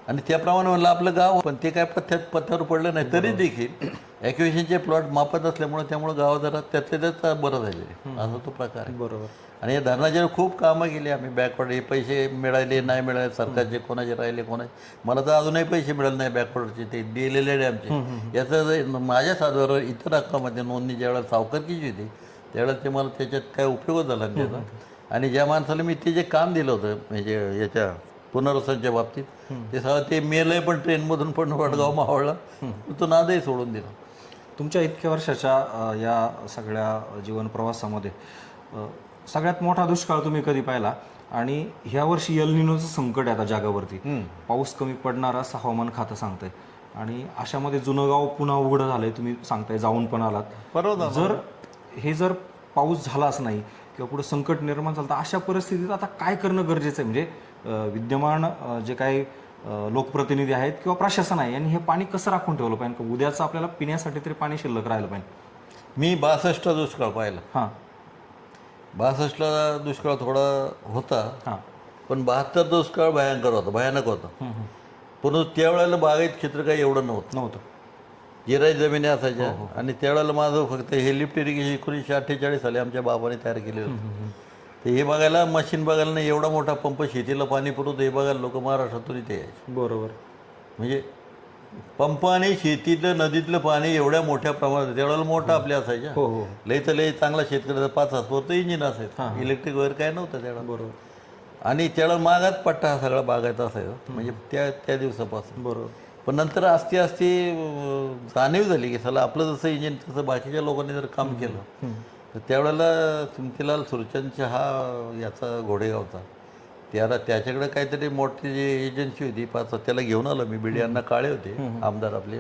Speaker 2: आणि त्याप्रमाणे म्हणलं आपलं गाव, पण ते काय पत्त्यावर पडलं नाही. तरी देखील ॲक्युएशनचे प्लॉट मापत असल्यामुळे त्यामुळे गाव जरा त्यातल्या त्यात बरं झाले, असा तो प्रकार आहे.
Speaker 1: बरोबर.
Speaker 2: आणि या धरणाचे खूप कामं केली आम्ही. बॅकवर्ड हे पैसे मिळाले नाही मिळाले सरकारचे, कोणाचे राहिले कोणाचे. मला तर अजूनही पैसे मिळाले नाही बॅकवर्डचे, ते दिलेले आहे आमचे. याचं माझ्या साधारण इतर हक्कामध्ये नोंदणी ज्यावेळेला सावकारकीची होती त्यावेळेला ते मला त्याच्यात काय उपयोग झाला नाही त्याचा. आणि ज्या माणसाला मी ते जे काम दिलं होतं म्हणजे याच्या पुनर्वसनच्या बाबतीत, ते सगळं ते मेलंय पण ट्रेनमधून पण वडगाव मावळला, तो नादही सोडून दिला.
Speaker 1: तुमच्या इतक्या वर्षाच्या या सगळ्या जीवन प्रवासामध्ये सगळ्यात मोठा दुष्काळ तुम्ही कधी पाहिला? आणि ह्या वर्षी एल निनोचं संकट आहे आता जगावरती, पाऊस कमी पडणार असं हवामान खातं सांगतंय. आणि अशामध्ये जुनं गाव पुन्हा उघडं झालंय, तुम्ही सांगताय जाऊन पण आलात.
Speaker 2: बरोबर.
Speaker 1: जर पाऊस झालाच नाही किंवा पुढे संकट निर्माण झालं तर अशा परिस्थितीत आता काय करणं गरजेचं आहे? म्हणजे विद्यमान जे काही लोकप्रतिनिधी आहेत किंवा प्रशासन आहे यांनी हे पाणी कसं राखून ठेवलं पाहिजे? का उद्याचं आपल्याला पिण्यासाठी तरी पाणी शिल्लक राहिलं पाहिजे.
Speaker 2: मी 62ला दुष्काळ पाहिला.
Speaker 1: हां.
Speaker 2: 62ला दुष्काळ थोडा होता,
Speaker 1: हां.
Speaker 2: पण 72 दुष्काळ भयानक होता. परंतु त्यावेळेला बागायत क्षेत्र काही एवढं नव्हतं. जिराई जमिनी असायच्या. आणि त्यावेळेला माझं फक्त हे लिफ्ट इरिगेशन 1948 साली आमच्या बाबाने तयार केले होते. तर हे बघायला मशीन बघायला नाही, एवढा मोठा पंप शेतीला पाणी पुरवतो हे बघायला लोक महाराष्ट्रातून इथे यायचे.
Speaker 1: बरोबर.
Speaker 2: म्हणजे पंप आणि शेतीतलं नदीतलं पाणी एवढ्या मोठ्या प्रमाणात त्यावेळेला मोठा आपल्या असायच्या.
Speaker 1: हो हो.
Speaker 2: लई तर लई चांगला शेतकऱ्याचा 5 हॉर्सपॉवरचं इंजिन असायचं, इलेक्ट्रिक वगैरे काय नव्हतं त्यावेळेला.
Speaker 1: बरोबर.
Speaker 2: आणि त्यावेळेला मागात पट्टा हा सगळा बागायचा असायचा म्हणजे त्या दिवसापासून.
Speaker 1: बरोबर.
Speaker 2: पण नंतर आस्ते जाणीव झाली की चला आपलं जसं इंजिन तसं बाकीच्या लोकांनी जर काम केलं. तर त्यावेळेला सुमतीलाल सुरचंदच्या हा याचा घोडेगावचा त्याच्याकडे काहीतरी मोठी जी एजन्सी होती त्याला घेऊन आलो मी. बिडियांना काळे होते आमदार आपले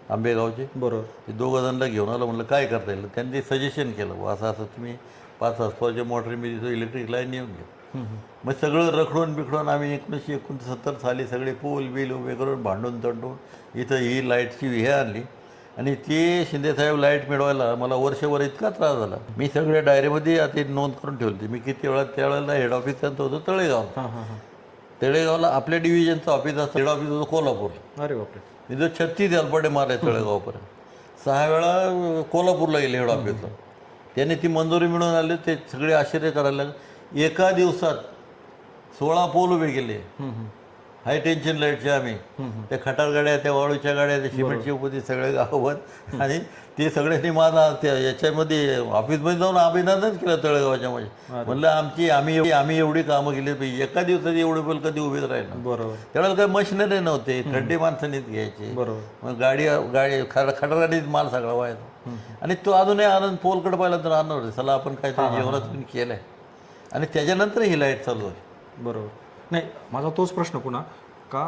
Speaker 2: आंबेगावचे.
Speaker 1: बरोबर.
Speaker 2: ते 2 जणांना घेऊन आलं, म्हणलं काय करता येईल. त्यांनी सजेशन केलं, असं तुम्ही 5 हॉर्सपॉवरच्या मोटर मी तिथं इलेक्ट्रिक लाईन येऊन घ्या. मग सगळं रखडून बिखडून आम्ही 1969 साली सगळे पूल बिल उभे करून भांडून तंडून इथं ही लाईटची हे आणली. आणि ती शिंदेसाहेब लाईट मिळवायला मला वर्षभर इतका त्रास झाला. मी सगळ्या डायरीमध्ये आता नोंद करून ठेवली. मी किती वेळा त्यावेळेला हेड ऑफिस त्यांचं होतं तळेगावला आपल्या डिव्हिजनचं ऑफिस असतं. हेड ऑफिस होतं कोल्हापूर.
Speaker 1: अरे बापरे.
Speaker 2: मी जो 36 हेल्पडे मारले तळेगावपर्यंत. 6 वेळा कोल्हापूरला गेले हेड ऑफिसला. त्याने ती मंजुरी मिळून आली. ते सगळे आश्चर्य करायला लागले. एका दिवसात 16 पोल उभे केले हाय टेन्शन लाईटचे आम्ही. त्या खटार गाड्या, त्या वाळूच्या गाड्या, त्या सिमेंटची उपती सगळे गावात. आणि ते सगळ्यांनी माझा त्या याच्यामध्ये ऑफिसमध्ये जाऊन अभिनंदन केलं तळेगावच्या. म्हणजे म्हणलं आम्ही एवढी कामं केली पाहिजे. एका दिवसात एवढे पोल कधी उभेच राहिलं.
Speaker 1: बरोबर.
Speaker 2: त्यावेळेला काही मशिनरी नव्हते, खड्डे माणसांनीच घ्यायचे.
Speaker 1: बरोबर.
Speaker 2: मग गाडी खटारगाडीत माल सगळा व्हायचा. आणि तो अजूनही आनंद पोलकडे पाहिला तर आनंद होते, चला आपण काहीतरी जीवनात केलं आहे. आणि त्याच्यानंतर ही लाईट चालू झाली.
Speaker 1: बरोबर. नाही, माझा तोच प्रश्न पुन्हा, का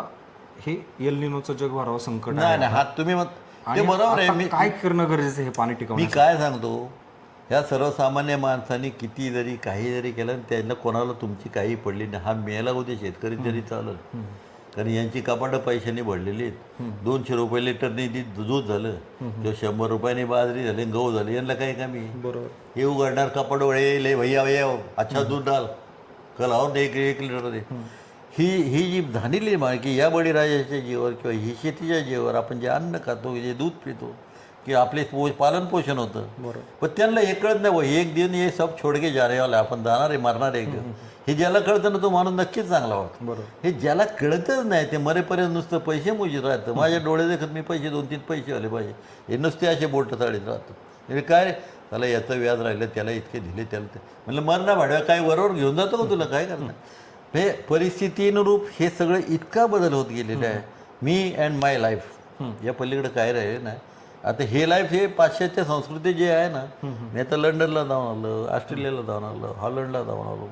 Speaker 1: हे एल निनोचं जगभरावर संकट
Speaker 2: नाही हा तुम्ही ते बरोबर आहे.
Speaker 1: मी काय करणं गरजेचं हे पाणी टिकवणं?
Speaker 2: मी काय सांगतो, ह्या सर्वसामान्य माणसांनी किती जरी काही जरी केलं त्यांना कोणाला तुमची काही पडली नाही. हा मेला होते शेतकरी तरी चालेल, कारण यांची कपाटं पैशाने भरलेली आहेत. 200 रुपये लिटरने दूध झालं, किंवा 100 रुपयाने बाजरी झाली, गहू झाले, यांना काही कमी.
Speaker 1: बरोबर.
Speaker 2: हे उघडणार कपाट वळे ले भैया अच्छा दूध डाल कल और 1 लिटर दे. ही जी झालेली माहिती की या बळीराजाच्या जीवावर किंवा ही शेतीच्या जीवावर आपण जे अन्न खातो, जे दूध पितो, की आपले पालन पोषण होतं.
Speaker 1: बरोबर.
Speaker 2: पण त्यांना हे कळत नाही, एक दिन हे सब छोड के जा रहे वाला, आपण जाणार आहे, मारणार आहे एक दिवस. हे ज्याला कळतं ना तो माणूस नक्कीच चांगला होता.
Speaker 1: बरोबर.
Speaker 2: हे ज्याला कळतच नाही ते मरेपर्यंत नुसतं पैसे मोजीत राहतं. माझ्या डोळे देखत मी पैसे 2-3 पैसे आले पाहिजे, हे नुसते असे बोट चाळीत राहतं. म्हणजे काय त्याला याचं व्याज राहिलं, त्याला इतके दिले, त्याला ते म्हणलं मरणा भाड्या काय बरोबर घेऊन जातो का तुला, काय करणार. हे परिस्थितीनुरूप हे सगळं इतका बदल होत गेलेलं आहे. मी अँड माय लाईफ या पलीकडे काय राहिले नाही. आता हे लाईफ हे पाश्चात्य संस्कृती जे आहे ना, मी आता लंडनला जाऊन आलो, ऑस्ट्रेलियाला जाऊन आलो, हॉलंडला जाऊन आलो.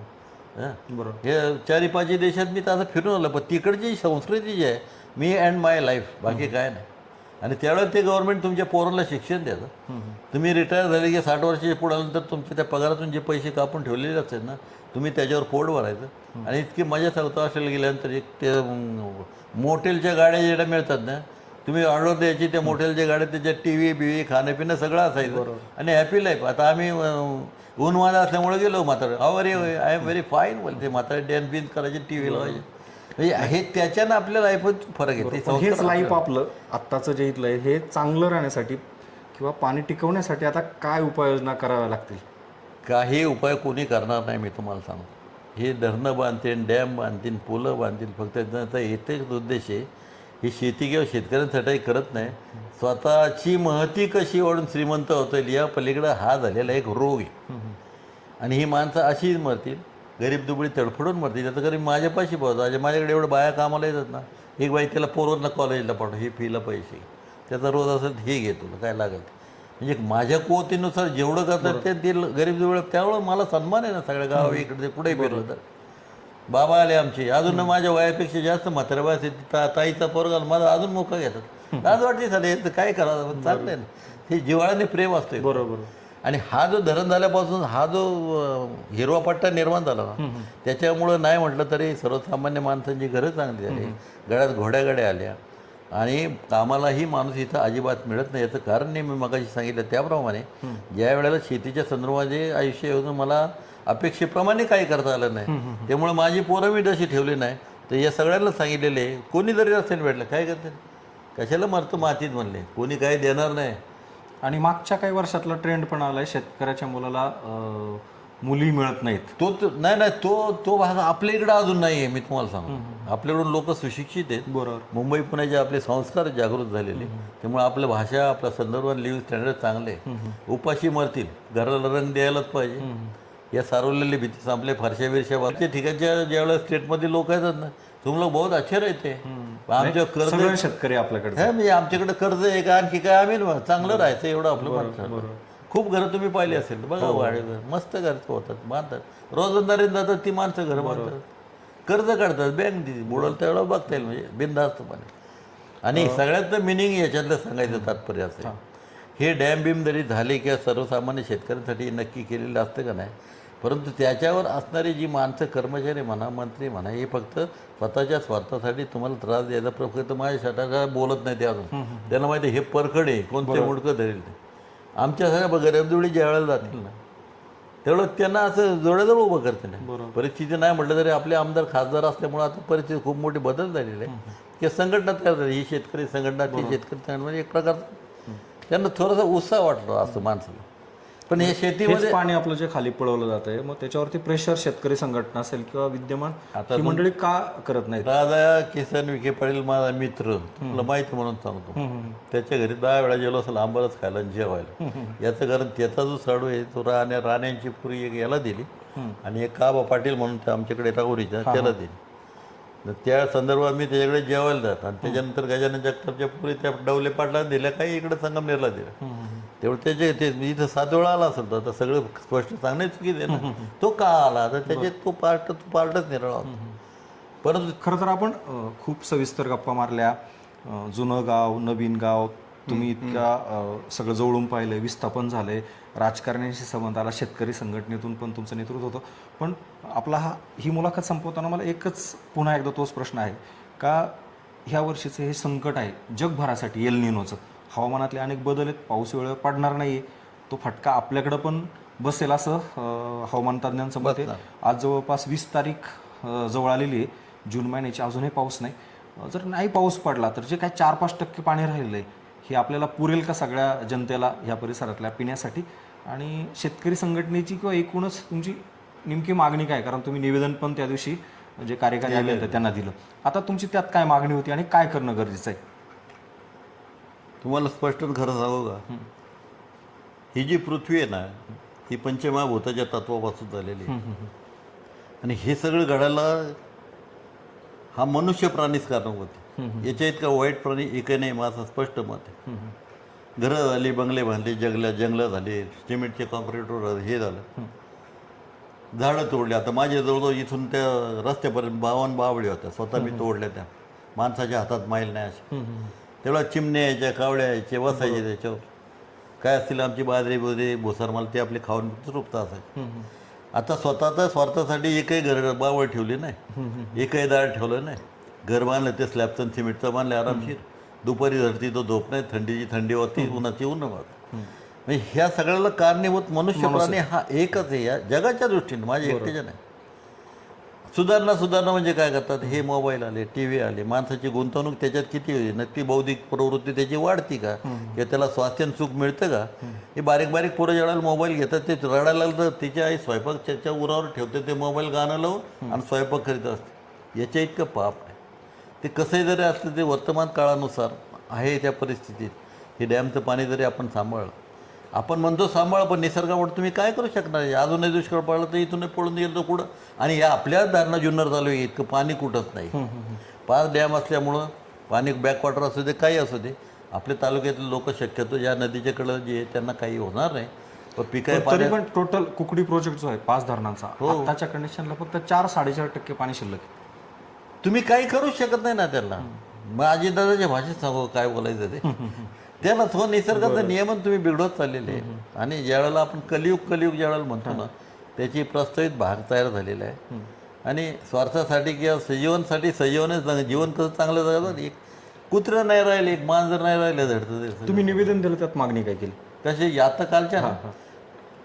Speaker 1: बरोबर.
Speaker 2: हे 4-5 देशात मी तसं फिरून आलो. पण तिकडची संस्कृती जी आहे मी अँड माय लाईफ, बाकी काय नाही. आणि त्यावेळेला ते गव्हर्नमेंट तुमच्या पोरांना शिक्षण द्यायचं. तुम्ही रिटायर झाले की 60 वर्षाचे पुढे आल्यानंतर तुमच्या त्या पगारातून जे पैसे कापून ठेवलेले असतात ना, तुम्ही त्याच्यावर पोट भरायचं. आणि इतकी मजा सांगतो ऑस्ट्रेलिया गेल्यानंतर एक ते मोटेलच्या गाड्या जेवढ्या मिळतात ना, तुम्ही ऑर्डर द्यायची त्या मोठ्याच्या गाड्या त्याच्यात टी व्ही बिव्ही खाणंपिणं सगळं असायचं आणि हॅपी लाईफ. आता आम्ही उन्हाळा असल्यामुळे गेलो म्हातारं अरे आय एम व्हेरी फाईन बोलते म्हातारे डॅन्स बिन्स करायचे टी व्ही लावायचे. म्हणजे हे त्याच्यानं आपल्या लाईफच फरक येते.
Speaker 1: हेच लाईफ आपलं आत्ताचं जे इथलं आहे हे चांगलं राहण्यासाठी किंवा पाणी टिकवण्यासाठी आता काय उपाययोजना कराव्या लागतील?
Speaker 2: काही उपाय कोणी करणार नाही मी तुम्हाला सांगतो. हे धरणं बांधतील, डॅम बांधतील, पुलं बांधतील, फक्त त्यांचा एकच उद्देश आहे ही शेती किंवा शेतकऱ्यांसाठी करत नाही, स्वतःची महती कशी वाढून श्रीमंत होता येईल या पलीकडं हा झालेला एक रोग आहे. आणि ही माणसं अशीच मरतील, गरीब दुबळी तडफडून मरतील. त्याचं गरीब माझ्यापाशी पोहोचा, माझ्याकडे एवढं बाया कामाला येतात ना, एक बाई त्याला पोरोजला कॉलेजला पाठव, हे फीला पैसे, त्याचा रोज असेल हे घे तुला काय लागेल. म्हणजे माझ्या कुवतीनुसार जेवढं करतात ते दिल गरीब दुबळी. त्यामुळं मला सन्मान आहे ना सगळ्या गाव इकडे कुठे फिरलं तर. बाबा आले आमचे अजून माझ्या वयापेक्षा जास्त म्हाताऱ्या वयात ताईचा पोरगा मला अजून मोका घेतात. लाज वाटते झाले याचं काय करावं, चाललंय ना. हे जिव्हाळ्याने प्रेम असते.
Speaker 1: बरोबर.
Speaker 2: आणि हा जो धरण झाल्यापासून हा जो हिरवा पट्टा निर्माण झाला ना, त्याच्यामुळं नाही म्हटलं तरी सर्वसामान्य माणसांची घरं चांगली झाली, गळ्यात घोड्यागाड्या आल्या आणि कामालाही माणूस इथं अजिबात मिळत नाही. याचं कारण नाही मी मगाशी सांगितलं त्याप्रमाणे ज्या वेळेला शेतीच्या संदर्भात जे आयुष्य येऊन मला अपेक्षेप्रमाणे काही करता आलं नाही, त्यामुळे माझी पोरं मी जशी ठेवली नाही. तर या सगळ्यांना सांगितलेले आहे कोणी जरी रस्त्याने भेटलं काय करते कशाला मरतो मातीत म्हणले, कोणी काही देणार नाही.
Speaker 1: आणि मागच्या काही वर्षातला ट्रेंड पण आलाय शेतकऱ्याच्या मुलाला मुली मिळत नाहीत.
Speaker 2: नाही तो भाग आपल्या इकडं अजून नाही आहे. मी तुम्हाला सांगतो आपल्याकडून लोक सुशिक्षित आहेत.
Speaker 1: बरोबर.
Speaker 2: मुंबई पुण्याचे आपले संस्कार जागृत झालेले, त्यामुळे आपल्या भाषा आपल्या संदर्भात लिव्ह स्टँडर्ड चांगले. उपाशी मरतील घराला रंग द्यायलाच पाहिजे. या सारवलेली भीती संपले फारशा बिरशा बाबतीत ठिकाणच्या ज्यावेळेला स्टेटमध्ये लोक येतात ना, तुम लोक बहुत अच्छे रहते. आमच्या कर्ज
Speaker 1: शेतकरी आपल्याकडे
Speaker 2: म्हणजे आमच्याकडे कर्ज आहे का आणखी काय आम्ही चांगलं राहायचं एवढं आपलं म्हणतात. खूप घरं तुम्ही पाहिली असेल बघा, वाडेघर मस्त घरचं होतात, बांधतात, रोजंदारीत जातात ती माणसं घरं बांधतात, कर्ज काढतात, बँक दिली बुडवलं तेवढं बघता येईल म्हणजे बिनधास्तपणे. आणि सगळ्यात मिनिंग याच्यातलं सांगायचं तात्पर्य असं हे डॅम बीम जरी झाले किंवा सर्वसामान्य शेतकऱ्यांसाठी नक्की केलेलं असतं का नाही, परंतु त्याच्यावर असणारी जी माणसं कर्मचारी म्हणा मंत्री म्हणा हे फक्त स्वतःच्या स्वार्थासाठी तुम्हाला त्रास द्यायचा फक्त माझ्या शटाला बोलत नाही ते अजून. त्यांना माहिती हे परखड आहे कोणते मुडकं धरेल ते. आमच्या सगळ्या गरीबजोडी ज्या वेळेला जातील ना तेवढं त्यांना असं जोड्याजवळ उभं करते नाही. परिस्थिती नाही म्हटलं तरी आपले आमदार खासदार असल्यामुळे आता परिस्थिती खूप मोठी बदल झालेली आहे की संघटना तयार झाली. ही शेतकरी संघटना ती शेतकरी संघटना म्हणजे एक प्रकारचं त्यांना थोडासा उत्साह वाटतो असं माणसाला. पण हे शेतीमध्ये
Speaker 1: पाणी आपलं जे खाली पळवलं जात आहे मग त्याच्यावरती प्रेशर शेतकरी संघटना असेल किंवा विद्यमान ही मंडळी का करत नाही?
Speaker 2: दादा किसन विखे पाटील माझा मित्र, तुला माहिती म्हणून सांगतो, त्याच्या घरी 10 वेळा गेलो असेल आंबारच खायला जेवायला. याचं कारण त्याचा जो साडू आहे तो राण्यांची पुरी एक याला दिली आणि एक काबा पाटील म्हणून ते आमच्याकडे राहुरीच्या त्याला दिली. त्या संदर्भात मी त्याच्याकडे जेवायला जात आणि त्याच्यानंतर गजानन जगतापच्या पुरी त्या डवले पाटला दिल्या, काही इकडे संगमनेरला दिल्या. तेवढं त्याचे ते इथं 7 वेळा आला असेल तर आता सगळं स्पष्ट सांगणे चुकीच आहे ना. तो का आला तर त्याचे तो पार्टच निराळा होता.
Speaker 1: परंतु खरं तर आपण खूप सविस्तर गप्पा मारल्या. जुनं गाव नवीन गाव तुम्ही इतक्या सगळं जवळून पाहिलं, विस्थापन झालंय, राजकारण्याशी संबंध आला, शेतकरी संघटनेतून पण तुमचं नेतृत्व होतं. पण आपला ही मुलाखत संपवताना मला एकच पुन्हा एकदा तोच प्रश्न आहे का ह्या वर्षीचं हे संकट आहे जगभरासाठी एल निनोचं, हवामानातले अनेक बदल आहेत, पाऊस वेळेवर पडणार नाही, तो फटका आपल्याकडं पण बसेल असं हवामान तज्ज्ञांचं मत आहे. आज जवळपास 20 तारीख जवळ आलेली आहे जून महिन्याची, अजूनही पाऊस नाही. जर नाही पाऊस पडला तर जे काय 4-5% पाणी राहिलं आहे हे आपल्याला पुरेल का सगळ्या जनतेला ह्या परिसरातल्या पिण्यासाठी? आणि शेतकरी संघटनेची किंवा एकूणच तुमची नेमकी मागणी काय? कारण तुम्ही निवेदन पण त्या दिवशी जे कार्यकारी आले होते त्यांना दिलं. आता तुमची त्यात काय मागणी होती आणि काय करणं गरजेचं आहे?
Speaker 2: तुम्हाला स्पष्ट खरं सांगू का, ही जी पृथ्वी आहे ना ही पंचमहाभूताच्या तत्वापासून झालेली आहे. आणि हे सगळं घडायला हा मनुष्य प्राणीच कारण होते. याच्या इतका वाईट प्राणी एकही नाही माझं स्पष्ट मत आहे. घरं झाली, बंगले बांधले, जंगलं झाले, सिमेंटचे कॉन्क्रीट रोड हे झालं, झाडं तोडले. आता माझ्या जवळजवळ इथून त्या रस्त्यापर्यंत 52 बावळी होत्या, स्वतः मी तोडल्या. त्या माणसाच्या हातात माईल नाही अशा. तेवढा चिमण्या यायच्या, कावड्या यायच्या, वसायचे त्याच्यावर. काय असतील आमची बाजरी बोजरी भुसारमाल ते आपले खाऊन तृप्त असायचे. आता स्वतःच्या स्वार्थासाठी एकही घर बावळ ठेवली नाही, एकही दार ठेवलं नाही. घर बांधलं ते स्लॅबचं सिमेंटचं बांधलं आरामशीर. दुपारी धरती तो झोप नाही, थंडीची थंडी होती, उन्हाची ऊन होत. म्हणजे ह्या सगळ्याला कारणीभूत मनुष्य प्राणी हा एकच आहे या जगाच्या दृष्टीने, माझ्या एकट्याच्या नाही. सुधारणा म्हणजे काय करतात, हे मोबाईल आले, टी व्ही आले, माणसाची गुंतवणूक त्याच्यात किती होईल, नक्की बौद्धिक प्रवृत्ती त्याची वाढती का, किंवा त्याला स्वास्थ्य सुख मिळतं का. हे बारीक बारीक पोरं जेवढ्याला मोबाईल घेतात ते रडायला लागलं तर तिची आई स्वयंपाक त्याच्या उरावर ठेवते, ते मोबाईल गाणं लावून आणि स्वयंपाक करीत असते. याच्या इतकं पाप आहे. ते कसंही जरी असलं ते वर्तमान काळानुसार आहे त्या परिस्थितीत हे डॅमचं पाणी जरी आपण सांभाळलं, आपण म्हणतो सांभाळ, पण निसर्गामुळे तुम्ही काय करू शकणार आहे. अजूनही दुष्काळ पडला तर इथूनही पळून गेलं तर कुठं, आणि या आपल्याच धरणा जुन्नर चालू आहे, इतकं पाणी कुठंच नाही. 5 डॅम असल्यामुळं पाणी बॅकवॉटर असू दे काही असू दे, आपल्या तालुक्यातले लोक शक्यतो या नदीच्याकडं जे आहे त्यांना काही होणार नाही. पण पिकाय
Speaker 1: तरी पण टोटल कुकडी प्रोजेक्ट जो आहे 5 धरणांचा, आताच्या कंडिशनला फक्त 4-4.5% पाणी शिल्लक आहे.
Speaker 2: तुम्ही काही करू शकत नाही ना त्याला. मग अजितदादाच्या भाषेत सांगू काय बोलायचं ते त्याला तो निसर्गाचं नियमन तुम्ही बिघडवत चाललेले आहे. आणि ज्यावेळेला आपण कलियुग ज्यावेळेला म्हणतो ना, त्याची प्रस्तावित भाग तयार झालेला आहे. आणि स्वार्थासाठी किंवा सजीवनच जीवन कसं चांगलं जगायचं, एक कुत्रं नाही राहिले, एक मांजर नाही राहिलं धडतं.
Speaker 1: तुम्ही निवेदन दिलं, त्यात मागणी काय केली?
Speaker 2: कसे आता कालच्या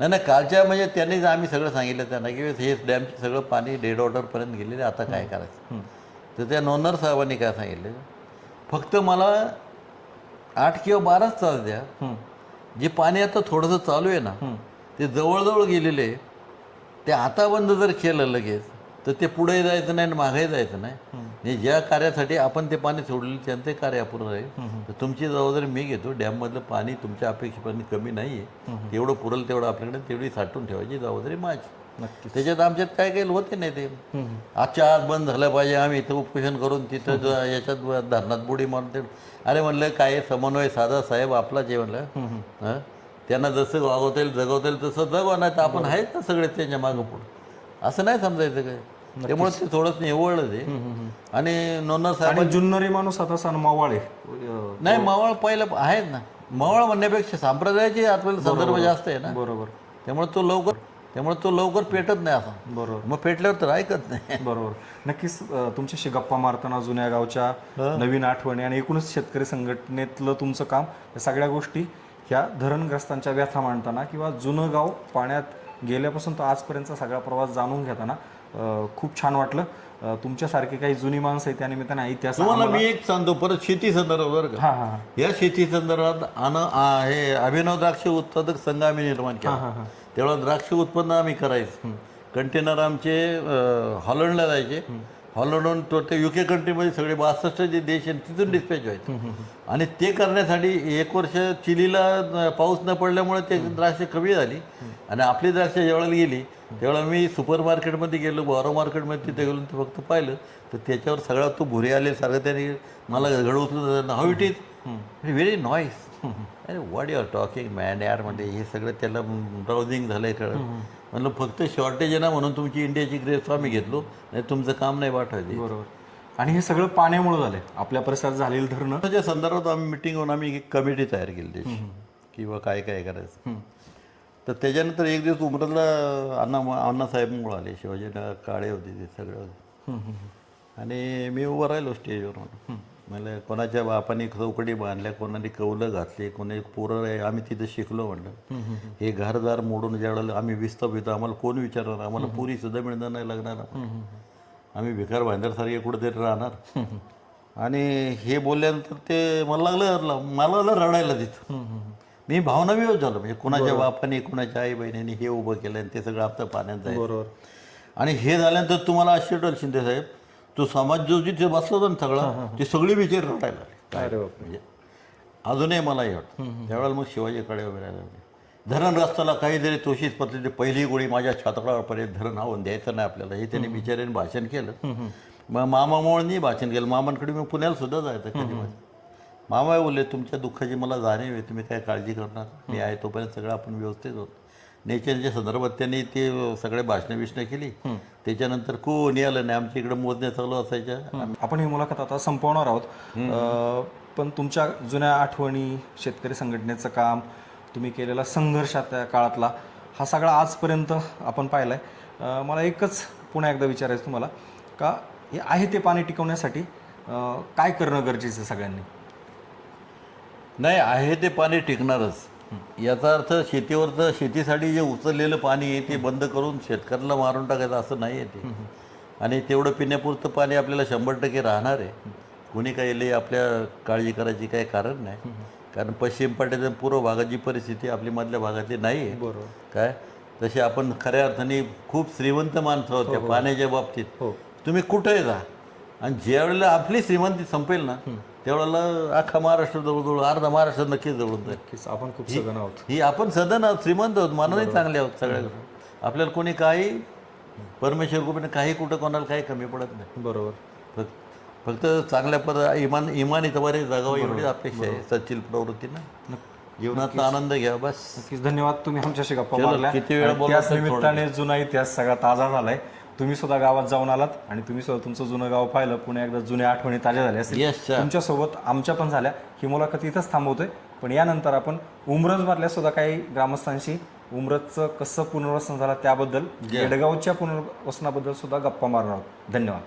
Speaker 2: नाही कालच्या म्हणजे त्यांनीच आम्ही सगळं सांगितलं त्यांना की हे डॅमचं सगळं पाणी डेड वॉटरपर्यंत गेलेलं, आता काय करायचं. तर त्या नोंदर साहेबांनी काय सांगितलं, फक्त मला 8 किंवा 12 तास द्या. जे पाणी आता थोडंसं चालू आहे ना ते जवळजवळ गेलेले आहे, ते आता बंद जर केलं लगेच तर ते पुढे जायचं नाही आणि मागे जायचं नाही. म्हणजे ज्या कार्यासाठी आपण ते पाणी सोडलेलं त्यांचे कार्य अपूर्ण राहील. तर तुमची जबाबदारी मी घेतो. डॅममधलं पाणी तुमच्या अपेक्षेप्रमाणे कमी नाही आहे, तेवढं पुरेल तेवढं आपल्याकडे तेवढी साठवून ठेवायची जबाबदारी माझी. त्याच्यात आमच्यात काय काही होते नाही ते. आजच्या आज बंद झालं पाहिजे, आम्ही इथं उपोषण करून तिथं याच्यात धरणात बुडी मारून ते. अरे म्हणलं काय समन्वय साधा साहेब आपला जे म्हणलं त्यांना जसं वागवता येईल जगवता येईल तसं जगवा, नाही तर आपण आहेत ना सगळे त्यांच्या मागं पुढं, असं नाही समजायचं काय. त्यामुळे ते थोडंसं निवळलं ते. आणि नोंदर साहेब
Speaker 1: जुन्नरी माणूस आता सण मावळ आहे.
Speaker 2: नाही मावळ पहिलं आहेत ना, मावळ म्हणण्यापेक्षा संप्रदायाचे आपल्याला संदर्भ जास्त आहे ना.
Speaker 1: बरोबर.
Speaker 2: त्यामुळे तो लवकर पेटत नाही असा.
Speaker 1: बरोबर.
Speaker 2: मग पेटल्यावर तर ऐकत नाही.
Speaker 1: बरोबर. नक्कीच तुमच्याशी गप्पा मारताना जुन्या गावच्या नवीन आठवणी आणि एकूणच शेतकरी संघटनेतलं तुमचं काम, या सगळ्या गोष्टी ह्या धरणग्रस्तांच्या व्यथा मांडताना किंवा जुनं गाव पाण्यात गेल्यापासून तो आजपर्यंतचा सगळा प्रवास जाणून घेताना खूप छान वाटलं. तुमच्यासारखे काही जुनी माणसं आहेत त्यानिमित्ताने इतिहास.
Speaker 2: तुम्हाला मी एक सांगतो परत शेती संदर्भावर का, या शेती संदर्भात हे अभिनव द्राक्ष उत्पादक संघ आम्ही निर्माण केला. तेवढं द्राक्ष उत्पन्न आम्ही करायचं. कंटेनर आमचे हॉलंडला जायचे, हॉलंडहून ते UK कंट्रीमध्ये सगळे 62 जे देश आहेत तिथून डिस्पॅच व्हायचे. आणि ते करण्यासाठी 1 वर्ष चिलीला पाऊस न पडल्यामुळे ते द्राक्ष कमी झाली. आणि आपली द्राक्ष ज्यावेळेला गेली त्यावेळेला मी सुपर मार्केटमध्ये गेलो, बारो मार्केटमध्ये तिथे गेलो, ते फक्त पाहिलं तर त्याच्यावर सगळा तो भुरे आले सारखं. त्याने मला घड उचलून how it is very nice. अरे what you are talking man यार, म्हणजे हे सगळं त्याला ब्राउझिंग झालं आहे कळलं. म्हणलं फक्त शॉर्टेज आहे ना म्हणून तुमची इंडियाची ग्रेस आम्ही घेतलो, नाही तुमचं काम नाही पाठवायचं.
Speaker 1: बरोबर. आणि हे सगळं पाण्यामुळे झालंय, आपल्या परिसरात झालेलं धरणं.
Speaker 2: त्याच्या संदर्भात आम्ही मिटिंग होऊन आम्ही एक कमिटी तयार केली त्याची किंवा काय काय करायचं. तर त्याच्यानंतर एक दिवस उमरला अण्णासाहेब आले, शिवाजी काळे होते ते सगळं होते. आणि मी उभं राहिलो स्टेजवर. म्हणलं कोणाच्या बापाने चौकडी बांधल्या, कोणाने कौलं घातले, कोणी पोरं आम्ही तिथं शिकलो. म्हणलं हे घरदार मोडून ज्यावेळेला आम्ही विस्थापित, आम्हाला कोण विचारणार, आम्हाला पुरी सुद्धा मिळणार नाही लागणार, आम्ही भिकार भांडरसारखे कुठेतरी राहणार. आणि हे बोलल्यानंतर ते मला लागलं रडायला तिथं. मी भावना विरोध झालो, म्हणजे कोणाच्या बापाने कोणाच्या आई बहिणीने हे उभं केलं आणि ते सगळं आपलं पाण्यात जायचं.
Speaker 1: बरोबर.
Speaker 2: आणि हे झाल्यानंतर तुम्हाला आश्चर्य वाटेल शिंदे साहेब, तो समाज जो जिथे बसला होता ना सगळा, ते सगळी विचार रटायला लागले. म्हणजे अजूनही मला हे वाटतं त्यावेळेला मग शिवाजी कडे वगैरे राहिले. धरण रस्त्याला काही जरी तोशीच पत्रिकेची पहिली गोळी माझ्या छात्रापर्यंत धरण हावून द्यायचं नाही आपल्याला, हे त्यांनी बिचाऱ्याने भाषण केलं. मग मामामुळे भाषण केलं. मामांकडे मी पुण्याला सुद्धा जायचं कधी. मामा बोलले तुमच्या दुःखाची मला जाणीव आहे, तुम्ही काय काळजी करणार, मी आहे तोपर्यंत सगळं आपण व्यवस्थित होतो. नेचरच्या संदर्भात त्यांनी ते सगळे भाषणं केली. त्याच्यानंतर कोणी आलं नाही, आमच्या इकडे मोजण्या चालू असायच्या.
Speaker 1: आपण ही मुलाखत आता संपवणार आहोत, पण तुमच्या जुन्या आठवणी, शेतकरी संघटनेचं काम, तुम्ही केलेला संघर्ष त्या काळातला, हा सगळा आजपर्यंत आपण पाहिला आहे. मला एकच पुन्हा एकदा विचारायचं तुम्हाला का हे आहे ते पाणी टिकवण्यासाठी काय करणं गरजेचं आहे सगळ्यांनी?
Speaker 2: नाही आहे ते पाणी टिकणारच. याचा अर्थ शेतीवरचं शेतीसाठी जे उचललेलं पाणी आहे ते बंद करून शेतकऱ्याला मारून टाकायचं असं नाही आहे ते. आणि तेवढं पिण्यापुरतं पाणी आपल्याला 100% राहणार आहे. कोणी काही लई आपल्या काळजी करायची काही कारण नाही. कारण पश्चिम पट्ट्यात आणि पूर्व भागाची परिस्थिती आपली मधल्या भागातली नाही आहे.
Speaker 1: बरोबर.
Speaker 2: काय तसे आपण खऱ्या अर्थाने खूप श्रीमंत माणसं आहोत त्या पाण्याच्या बाबतीत.
Speaker 1: हो.
Speaker 2: तुम्ही कुठेही जा आणि ज्या वेळेला आपली श्रीमंती संपेल ना त्यावेळेला अख्खा महाराष्ट्र जवळजवळ अर्धा महाराष्ट्र नक्कीच जवळून जाईल.
Speaker 1: नक्कीच आपण खूप सगळं आहोत.
Speaker 2: ही आपण सदन आहोत, श्रीमंत आहोत, मानवही चांगले आहोत सगळ्या. आपल्याला कोणी काही परमेश्वर कृपेने काही कुठं कोणाला काही कमी पडत नाही.
Speaker 1: बरोबर.
Speaker 2: फक्त चांगल्या इमानी तवारे जगावं एवढीच अपेक्षा आहे सच्चिल प्रवृत्तीनं. जीवनातला आनंद घ्या बस.
Speaker 1: नक्कीच धन्यवाद. तुम्ही आमच्याशी गप्पा
Speaker 2: चलो,
Speaker 1: मारल्या.
Speaker 2: किती वेळ
Speaker 1: आणि
Speaker 2: बोलला
Speaker 1: त्याच निमित्ताने जुना इतिहास सगळा ताजा झालाय. तुम्ही सुद्धा गावात जाऊन आलात आणि तुम्ही सुद्धा तुमचं जुनं गाव पाहिलं. पुन्हा एकदा जुन्या आठवणी ताज्या झाल्या असतील.
Speaker 2: Yes, sir.
Speaker 1: तुमच्यासोबत आमच्या पण झाल्या. ही मुलाखत इथंच थांबवतोय. पण यानंतर आपण उमरजमधल्या सुद्धा काही ग्रामस्थांशी उमरजचं कसं पुनर्वसन झालं त्याबद्दल, येडगावच्या पुनर्वसनाबद्दल सुद्धा गप्पा मारणार आहोत. धन्यवाद.